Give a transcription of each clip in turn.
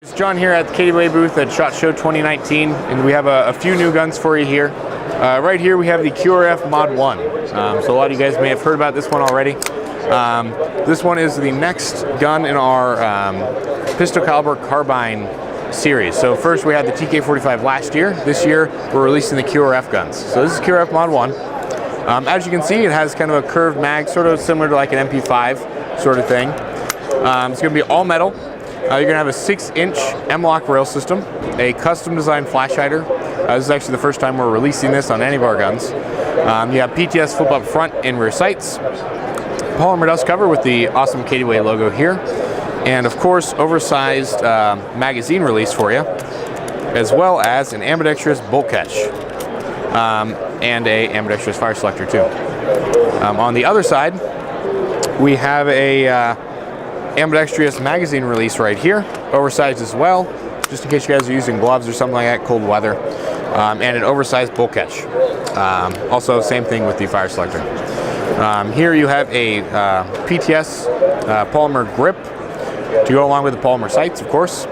It's John here at the KDW booth at SHOT Show 2019, and we have a few new guns for you here. Right here we have the QRF MOD 1. So a lot of you guys may have heard about this one already. This one is the next gun in our pistol caliber carbine series. So first we had the TK.45 last year. This year we're releasing the QRF guns. So this is QRF MOD 1. As you can see, it has kind of a curved mag, sort of similar to like an MP5 sort of thing. It's going to be all metal. You're going to have a 6-inch M-LOK rail system, a custom designed flash hider. This is actually the first time we're releasing this on any of our guns. You have PTS flip up front and rear sights, polymer dust cover with the awesome KDW logo here, and of course oversized magazine release for you, as well as an ambidextrous bolt catch and a ambidextrous fire selector too. On the other side, we have a ambidextrous magazine release right here, oversized as well, just in case you guys are using gloves or something like that, cold weather, and an oversized bolt catch. Also, same thing with the fire selector. Here you have a PTS polymer grip to go along with the polymer sights, of course.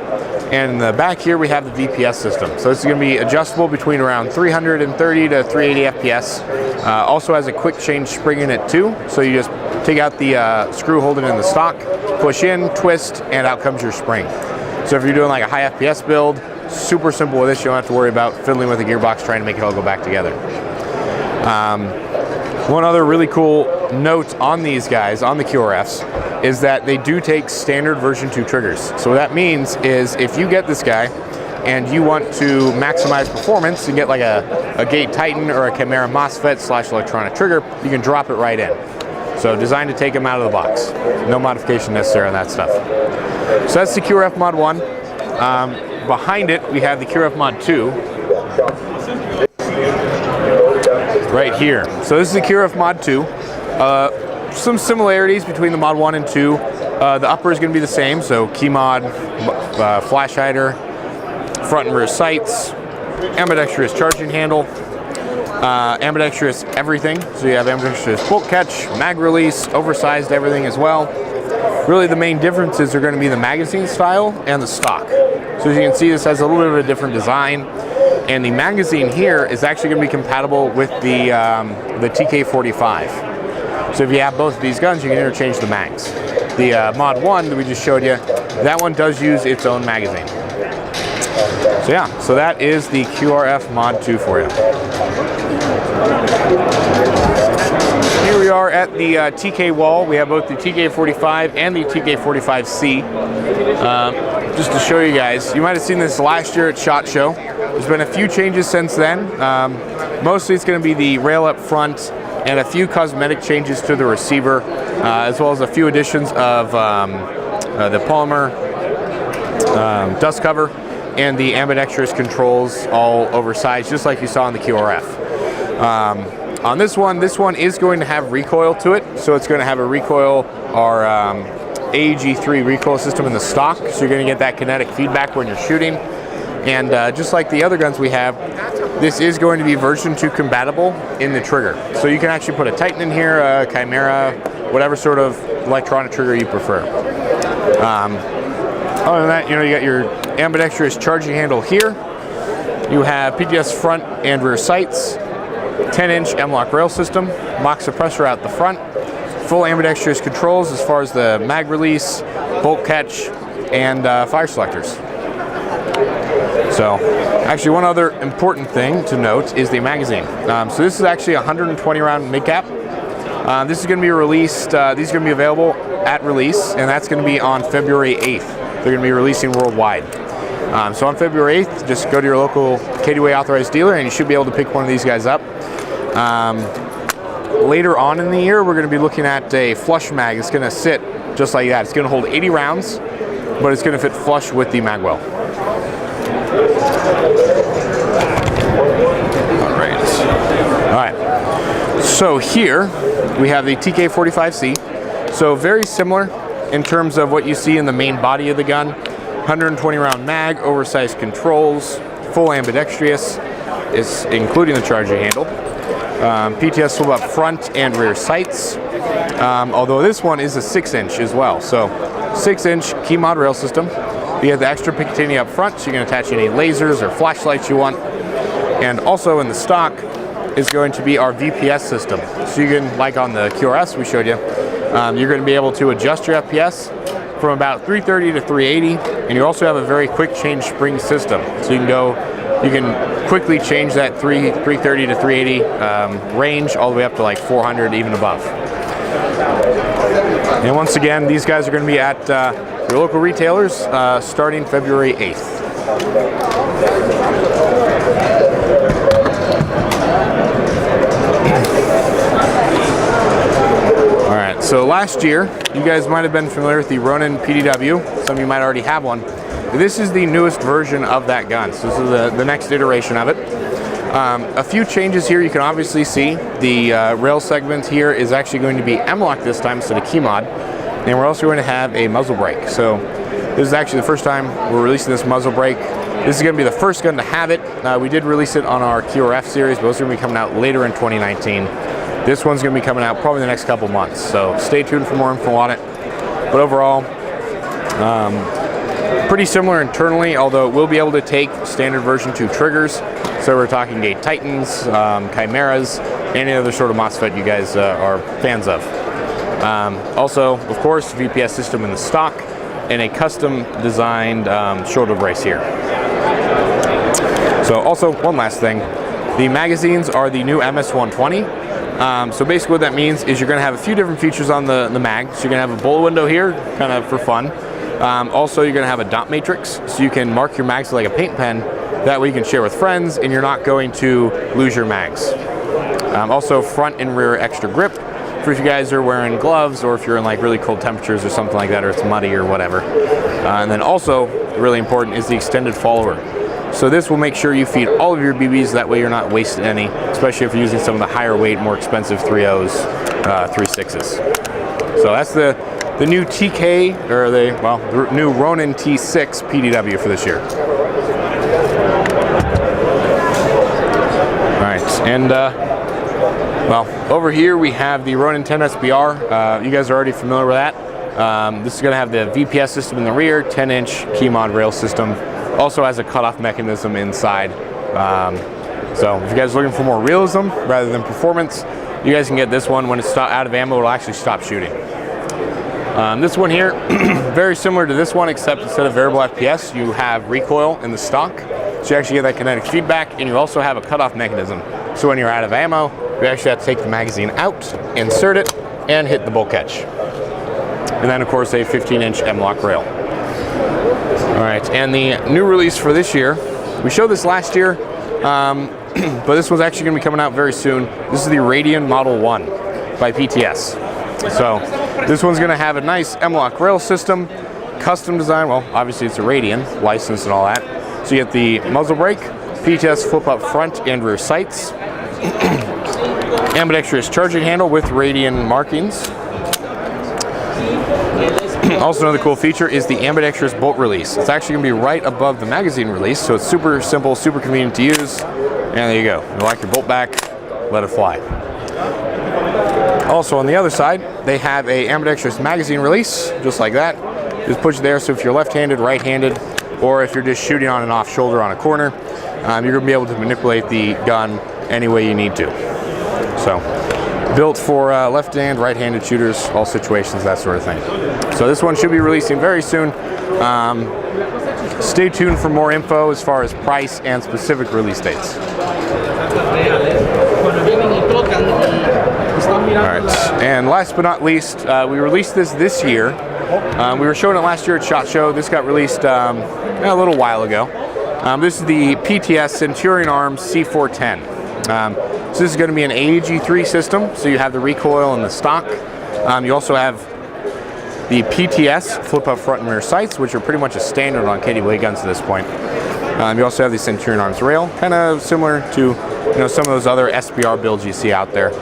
And in the back here we have the VPS system. So this is going to be adjustable between around 330 to 380 FPS. Also has a quick change spring in it too, so you just take out the screw holding in the stock, push in, twist, and out comes your spring. So if you're doing like a high FPS build, super simple with this. You don't have to worry about fiddling with the gearbox trying to make it all go back together. One other really cool note on these guys, on the QRFs, is that they do take standard version 2 triggers. So what that means is if you get this guy and you want to maximize performance and get like a Gate Titan or a Chimera MOSFET / electronic trigger, you can drop it right in. So designed to take them out of the box. No modification necessary on that stuff. So that's the QRF MOD 1. Behind it, we have the QRF MOD 2. Right here. So this is the QRF MOD 2. Some similarities between the MOD 1 and 2. The upper is going to be the same, so key mod, flash hider, front and rear sights, ambidextrous charging handle, ambidextrous everything. So you have ambidextrous bolt catch, mag release, oversized everything as well. Really the main differences are going to be the magazine style and the stock. So as you can see, this has a little bit of a different design. And the magazine here is actually going to be compatible with the TK.45. So if you have both of these guns, you can interchange the mags. The MOD 1 that we just showed you, that one does use its own magazine. So yeah, so that is the QRF MOD 2 for you. Here we are at the TK wall. We have both the TK.45 and the TK.45C. Just to show you guys, you might have seen this last year at SHOT Show. There's been a few changes since then. Mostly it's going to be the rail up front and a few cosmetic changes to the receiver, as well as a few additions of the polymer dust cover and the ambidextrous controls, all oversized, just like you saw on the QRF. On this one is going to have recoil to it, so it's going to have a recoil or AEG3 recoil system in the stock, so you're going to get that kinetic feedback when you're shooting. And just like the other guns we have, this is going to be version 2 compatible in the trigger. So you can actually put a Titan in here, a Chimera, whatever sort of electronic trigger you prefer. Other than that, you got your ambidextrous charging handle here. You have PTS front and rear sights, 10-inch M-LOK rail system, MOK suppressor out the front, full ambidextrous controls as far as the mag release, bolt catch, and fire selectors. So, actually one other important thing to note is the magazine. So this is actually a 120 round mid-cap. This is going to be released, these are going to be available at release, and that's going to be on February 8th. They're going to be releasing worldwide. So on February 8th, just go to your local KDW authorized dealer and you should be able to pick one of these guys up. Later on in the year, we're going to be looking at a flush mag. It's going to sit just like that. It's going to hold 80 rounds, but it's going to fit flush with the mag well. Alright, so here we have the TK.45C. So very similar in terms of what you see in the main body of the gun. 120 round mag, oversized controls, full ambidextrous, is including the charging handle. PTS flip up front and rear sights. Although this one is a 6-inch as well. So 6-inch key mod rail system, You have the extra Picatinny up front, so you can attach any lasers or flashlights you want. And also in the stock is going to be our VPS system. So you can, like on the QRS we showed you, you're going to be able to adjust your FPS from about 330 to 380, and you also have a very quick change spring system. So you can quickly change that 330 to 380 range all the way up to like 400, even above. And once again, these guys are going to be at your local retailers starting February 8th. Alright, so last year, you guys might have been familiar with the Ronin PDW. Some of you might already have one. This is the newest version of that gun, so this is the next iteration of it. A few changes here you can obviously see. The rail segment here is actually going to be M-LOK this time instead of QMOD. And we're also going to have a muzzle brake. So this is actually the first time we're releasing this muzzle brake. This is going to be the first gun to have it. We did release it on our QRF series, but those are going to be coming out later in 2019. This one's going to be coming out probably the next couple months. So stay tuned for more info on it. But overall, pretty similar internally, although it will be able to take standard version 2 triggers. So we're talking Gate Titans, Chimeras, any other sort of MOSFET you guys are fans of. Also, of course, VPS system in the stock and a custom designed shoulder brace here. So also, one last thing, the magazines are the new MS-120. So basically what that means is you're going to have a few different features on the mag. So you're going to have a bullet window here, kind of for fun. Also, you're going to have a dot matrix, so you can mark your mags like a paint pen. That way you can share with friends, and you're not going to lose your mags. Also, front and rear extra grip for if you guys are wearing gloves, or if you're in like really cold temperatures or something like that, or it's muddy or whatever. And then also, really important, is the extended follower. So this will make sure you feed all of your BBs, that way you're not wasting any, especially if you're using some of the higher weight, more expensive 3.0s, 3.6s. So that's the new TK, or the new Ronin T6 PDW for this year. Alright, and well, over here we have the Ronin 10 SBR. You guys are already familiar with that. This is going to have the VPS system in the rear, 10-inch QMOD rail system. Also has a cutoff mechanism inside. So if you guys are looking for more realism rather than performance, you guys can get this one. When it's out of ammo, it'll actually stop shooting. This one here, very similar to this one, except instead of variable FPS, you have recoil in the stock. So you actually get that kinetic feedback, and you also have a cutoff mechanism. So when you're out of ammo, you actually have to take the magazine out, insert it, and hit the bolt catch. And then, of course, a 15-inch M-LOK rail. All right, and the new release for this year, we showed this last year, but this one's actually going to be coming out very soon. This is the Radian Model 1 by PTS. So this one's going to have a nice M-LOK rail system, custom design. Well, obviously it's a Radian, licensed and all that. So you get the muzzle brake, PTS flip-up front and rear sights, ambidextrous charging handle with Radian markings. Also, another cool feature is the ambidextrous bolt release. It's actually going to be right above the magazine release, so it's super simple, super convenient to use. And there you go. You lock your bolt back, let it fly. Also, on the other side, they have a ambidextrous magazine release, just like that. Just push it there, so if you're left-handed, right-handed, or if you're just shooting on and off shoulder on a corner, you're going to be able to manipulate the gun any way you need to. So, built for left-hand, right-handed shooters, all situations, that sort of thing. So this one should be releasing very soon. Stay tuned for more info as far as price and specific release dates. Alright, and last but not least, we released this year. We were showing it last year at SHOT Show. This got released a little while ago. This is the PTS Centurion Arms C410. So this is going to be an AEG3 system, so you have the recoil and the stock. You also have the PTS flip-up front and rear sights, which are pretty much a standard on KDW guns at this point. You also have the Centurion Arms rail, kind of similar to some of those other SBR builds you see out there,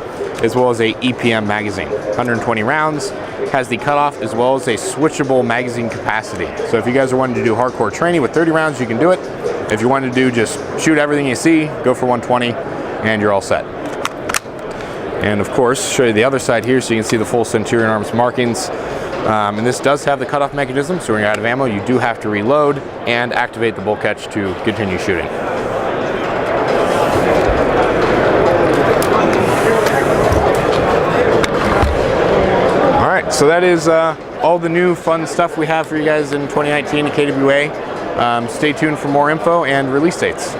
as well as a EPM magazine. 120 rounds, has the cutoff as well as a switchable magazine capacity. So if you guys are wanting to do hardcore training with 30 rounds, you can do it. If you want to do just shoot everything you see, go for 120, and you're all set. And of course, show you the other side here so you can see the full Centurion Arms markings. And this does have the cutoff mechanism, so when you're out of ammo, you do have to reload and activate the bolt catch to continue shooting. All right, so that is all the new fun stuff we have for you guys in 2019 at KWA. Stay tuned for more info and release dates.